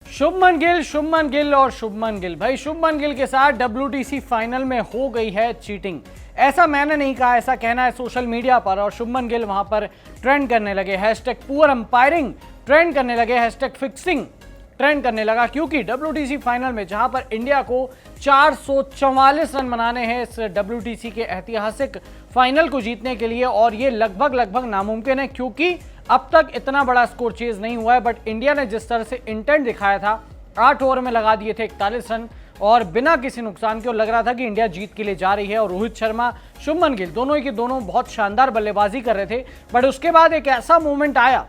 शुभमन गिल और शुभमन गिल भाई, शुभमन गिल के साथ WTC फाइनल में हो गई है चीटिंग। ऐसा मैंने नहीं कहा, ऐसा कहना है सोशल मीडिया पर। और शुभमन गिल वहां पर ट्रेंड करने लगे, हैशटैग पुअर अंपायरिंग ट्रेंड करने लगे, हैशटैग फिक्सिंग ट्रेंड करने लगा। क्योंकि WTC फाइनल में जहां पर इंडिया को 444 रन बनाने हैं इस WTC के ऐतिहासिक फाइनल को जीतने के लिए, और ये लगभग नामुमकिन है क्योंकि अब तक इतना बड़ा स्कोर चेज नहीं हुआ है। बट इंडिया ने जिस तरह से इंटेंट दिखाया था, 8 ओवर में लगा दिए थे 41 रन और बिना किसी नुकसान के, और लग रहा था कि इंडिया जीत के लिए जा रही है। और रोहित शर्मा, शुभमन गिल दोनों ही के दोनों बहुत शानदार बल्लेबाजी कर रहे थे। बट उसके बाद एक ऐसा मोमेंट आया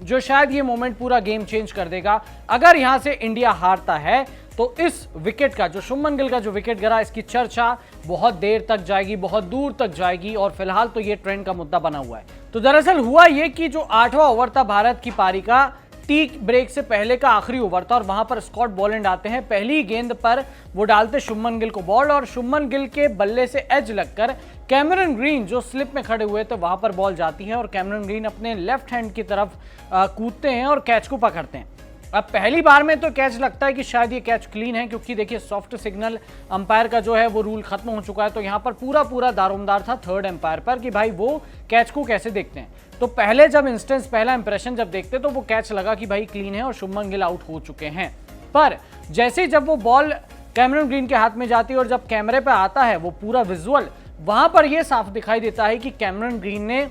जो शायद ये मोमेंट पूरा गेम चेंज कर देगा। अगर यहां से इंडिया हारता है तो इस विकेट का, जो शुभमन गिल का जो विकेट गिरा, इसकी चर्चा बहुत देर तक जाएगी, बहुत दूर तक जाएगी। और फिलहाल तो ये ट्रेंड का मुद्दा बना हुआ है। तो दरअसल हुआ ये कि जो 8वां ओवर था भारत की पारी का, टी ब्रेक से पहले का आखिरी ओवर था, और वहां पर स्कॉट बोलैंड आते हैं। पहली गेंद पर वो डालते शुभमन गिल को बॉल, और शुभमन गिल के बल्ले से एज लगकर कैमरन ग्रीन जो स्लिप में खड़े हुए थे वहां पर बॉल जाती है, और कैमरन ग्रीन अपने लेफ्ट हैंड की तरफ कूदते हैं और कैच को पकड़ते हैं। अब पहली बार में तो कैच लगता है कि शायद ये कैच क्लीन है, क्योंकि देखिए सॉफ्ट सिग्नल अंपायर का जो है वो रूल खत्म हो चुका है। तो यहाँ पर पूरा दारोमदार था थर्ड अंपायर पर कि भाई वो कैच को कैसे देखते हैं। तो पहले जब इंस्टेंस, पहला इंप्रेशन जब देखते तो वो कैच लगा कि भाई क्लीन है और शुभमन गिल आउट हो चुके हैं। पर जैसे जब वो बॉल कैमरन ग्रीन के हाथ में जाती है और जब कैमरे पे आता है वो पूरा विजुअल, वहां पर यह साफ दिखाई देता है कि कैमरन ग्रीन ने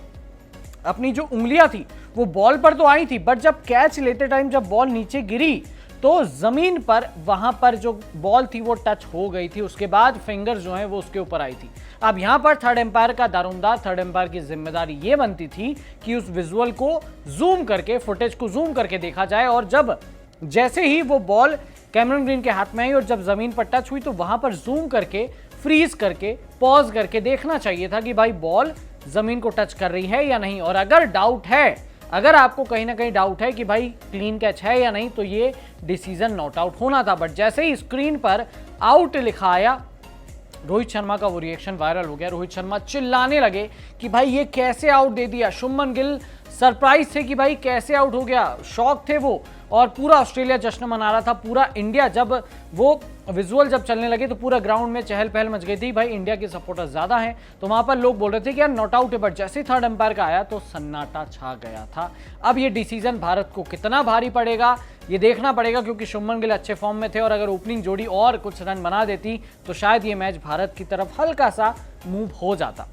अपनी जो उंगलियां थी वो बॉल पर तो आई थी, बट जब कैच लेते टाइम जब बॉल नीचे गिरी तो जमीन पर वहां पर जो बॉल थी वो टच हो गई थी। उसके बाद फिंगर जो है वो उसके ऊपर आई थी। अब यहां पर थर्ड एम्पायर का दारोमदार, थर्ड एम्पायर की जिम्मेदारी ये बनती थी कि उस विजुअल को जूम करके, फुटेज को जूम करके देखा जाए। और जब जैसे ही वो बॉल कैमरन ग्रीन के हाथ में आई और जब जमीन पर टच हुई तो वहां पर जूम करके, फ्रीज करके, पॉज करके देखना चाहिए था कि भाई बॉल जमीन को टच कर रही है या नहीं। और अगर डाउट है, अगर आपको कहीं ना कहीं डाउट है कि भाई क्लीन कैच है या नहीं, तो ये डिसीजन नॉट आउट होना था। बट जैसे ही स्क्रीन पर आउट लिखा आया, रोहित शर्मा का वो रिएक्शन वायरल हो गया। रोहित शर्मा चिल्लाने लगे कि भाई ये कैसे आउट दे दिया। शुभमन गिल सरप्राइज थे कि भाई कैसे आउट हो गया, शॉक थे वो। और पूरा ऑस्ट्रेलिया जश्न मना रहा था, पूरा इंडिया, जब वो विजुअल जब चलने लगे तो पूरा ग्राउंड में चहल पहल मच गई थी। भाई इंडिया के सपोर्टर्स ज्यादा हैं तो वहां पर लोग बोल रहे थे कि यार नॉट आउट है। बट जैसे थर्ड अंपायर का आया तो सन्नाटा छा गया था। अब ये डिसीजन भारत को कितना भारी पड़ेगा ये देखना पड़ेगा, क्योंकि शुभमन गिल अच्छे फॉर्म में थे और अगर ओपनिंग जोड़ी और कुछ रन बना देती तो शायद ये मैच भारत की तरफ हल्का सा मूव हो जाता।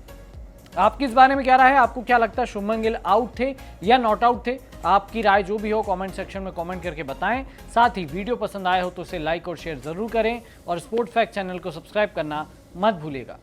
आपकी इस बारे में क्या राय है? आपको क्या लगता है, शुभमन गिल आउट थे या नॉट आउट थे? आपकी राय जो भी हो कमेंट सेक्शन में कमेंट करके बताएं। साथ ही वीडियो पसंद आए हो तो उसे लाइक और शेयर जरूर करें, और स्पोर्ट्स फैक्ट चैनल को सब्सक्राइब करना मत भूलिएगा।